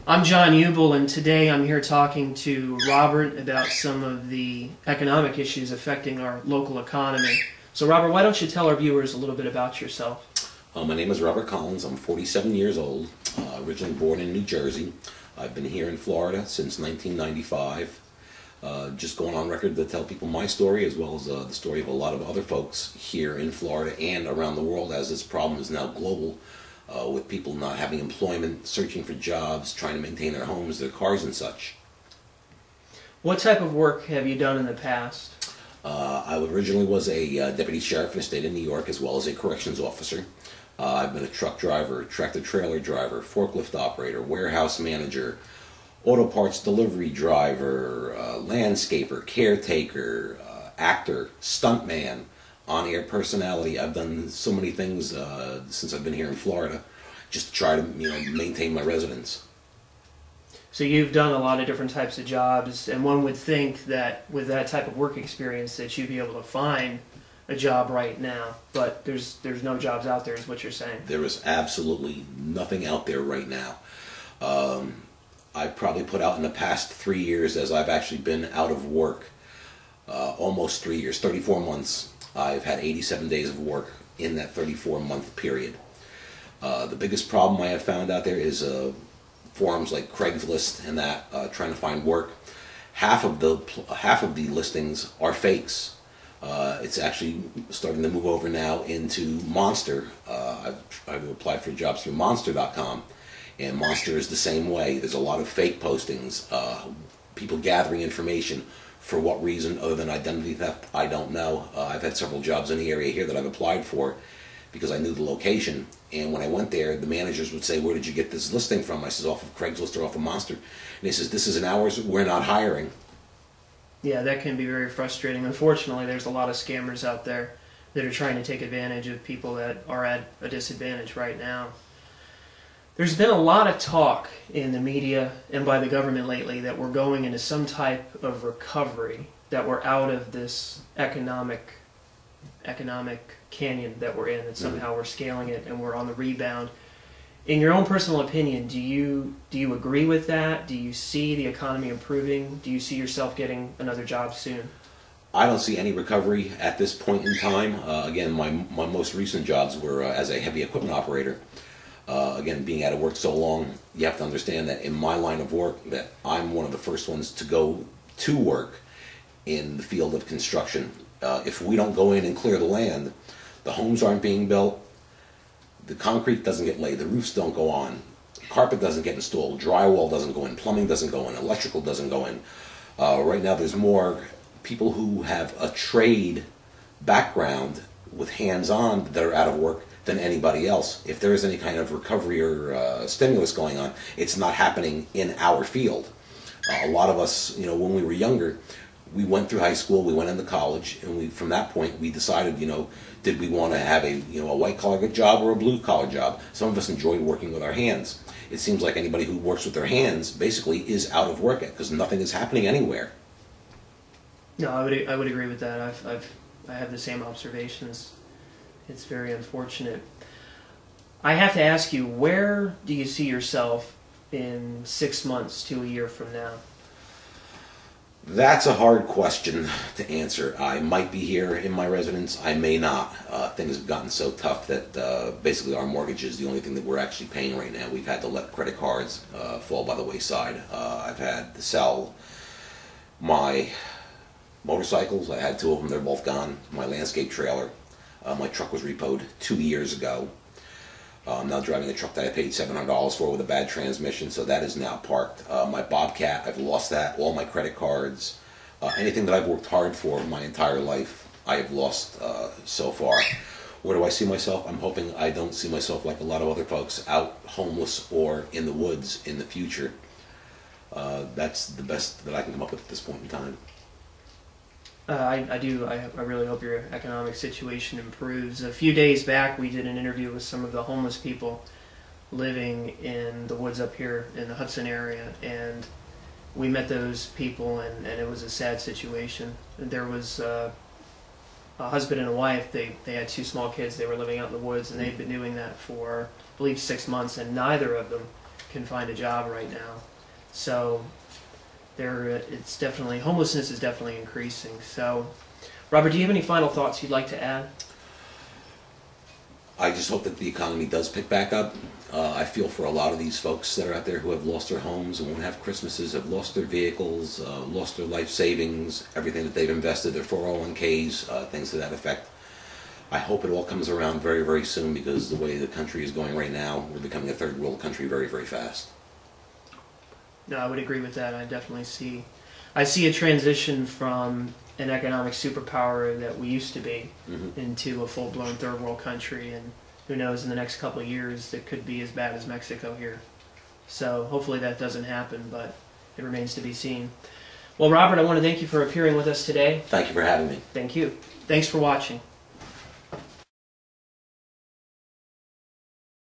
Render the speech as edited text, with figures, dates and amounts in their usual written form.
I'm John Ubel, and today I'm here talking to Robert about some of the economic issues affecting our local economy. So Robert, why don't you tell our viewers a little bit about yourself? My name is Robert Collins. I'm 47 years old, originally born in New Jersey. I've been here in Florida since 1995. Just going on record to tell people my story, as well as the story of a lot of other folks here in Florida and around the world, as this problem is now global, with people not having employment, searching for jobs, trying to maintain their homes, their cars and such. What type of work have you done in the past? I originally was a deputy sheriff in the state of New York, as well as a corrections officer. I've been a truck driver, tractor-trailer driver, forklift operator, warehouse manager, auto parts delivery driver, landscaper, caretaker, actor, stuntman, on-air personality. I've done so many things since I've been here in Florida, just to try to maintain my residence. So you've done a lot of different types of jobs, and one would think that with that type of work experience that you'd be able to find a job right now, but there's no jobs out there, is what you're saying. There is absolutely nothing out there right now. I've probably put out in the past 3 years, as I've actually been out of work, almost 3 years, 34 months. I've had 87 days of work in that 34-month period. The biggest problem I have found out there is forums like Craigslist and that, trying to find work. Half of the listings are fakes. It's actually starting to move over now into Monster. I've applied for jobs through Monster.com, and Monster is the same way. There's a lot of fake postings, people gathering information. For what reason, other than identity theft, I don't know. I've had several jobs in the area here that I've applied for because I knew the location. And when I went there, the managers would say, "Where did you get this listing from?" I says, "Off of Craigslist or off of Monster." And he says, "This is an hours, we're not hiring." Yeah, that can be very frustrating. Unfortunately, there's a lot of scammers out there that are trying to take advantage of people that are at a disadvantage right now. There's been a lot of talk in the media and by the government lately that we're going into some type of recovery, that we're out of this economic canyon that we're in, that somehow we're scaling it and we're on the rebound. In your own personal opinion, do you agree with that? Do you see the economy improving? Do you see yourself getting another job soon? I don't see any recovery at this point in time. Again, my most recent jobs were as a heavy equipment operator. Again, being out of work so long, you have to understand that in my line of work, that I'm one of the first ones to go to work in the field of construction. If we don't go in and clear the land, the homes aren't being built, the concrete doesn't get laid, the roofs don't go on, carpet doesn't get installed, drywall doesn't go in, plumbing doesn't go in, electrical doesn't go in. Right now there's more people who have a trade background with hands-on that are out of work than anybody else. If there is any kind of recovery or stimulus going on, it's not happening in our field. A lot of us, when we were younger, we went through high school, we went into college, and from that point we decided, did we want to have a white-collar job or a blue-collar job? Some of us enjoyed working with our hands. It seems like anybody who works with their hands basically is out of work because nothing is happening anywhere. No, I would agree with that. I have the same observations. It's very unfortunate. I have to ask you, where do you see yourself in 6 months to a year from now? That's a hard question to answer. I might be here in my residence, I may not. Things have gotten so tough that basically our mortgage is the only thing that we're actually paying right now. We've had to let credit cards fall by the wayside. I've had to sell my motorcycles. I had 2 of them, they're both gone. My landscape trailer. My truck was repoed 2 years ago. I'm now driving a truck that I paid $700 for with a bad transmission, so that is now parked. My Bobcat, I've lost that. All my credit cards, anything that I've worked hard for my entire life, I have lost so far. Where do I see myself? I'm hoping I don't see myself like a lot of other folks, out homeless or in the woods in the future. That's the best that I can come up with at this point in time. I really hope your economic situation improves. A few days back, we did an interview with some of the homeless people living in the woods up here in the Hudson area, and we met those people, and it was a sad situation. There was a husband and a wife. They had 2 small kids. They were living out in the woods, and they'd been doing that for, I believe, 6 months, and neither of them can find a job right now. So it's definitely, homelessness is definitely increasing. So, Robert, do you have any final thoughts you'd like to add? I just hope that the economy does pick back up. I feel for a lot of these folks that are out there who have lost their homes and won't have Christmases, have lost their vehicles, lost their life savings, everything that they've invested, their 401ks, things to that effect. I hope it all comes around very, very soon, because the way the country is going right now, we're becoming a third world country very, very fast. No, I would agree with that. I see a transition from an economic superpower that we used to be into a full-blown third world country, and who knows, in the next couple of years it could be as bad as Mexico here. So hopefully that doesn't happen, but it remains to be seen. Well, Robert, I want to thank you for appearing with us today. Thank you for having me. Thank you. Thanks for watching.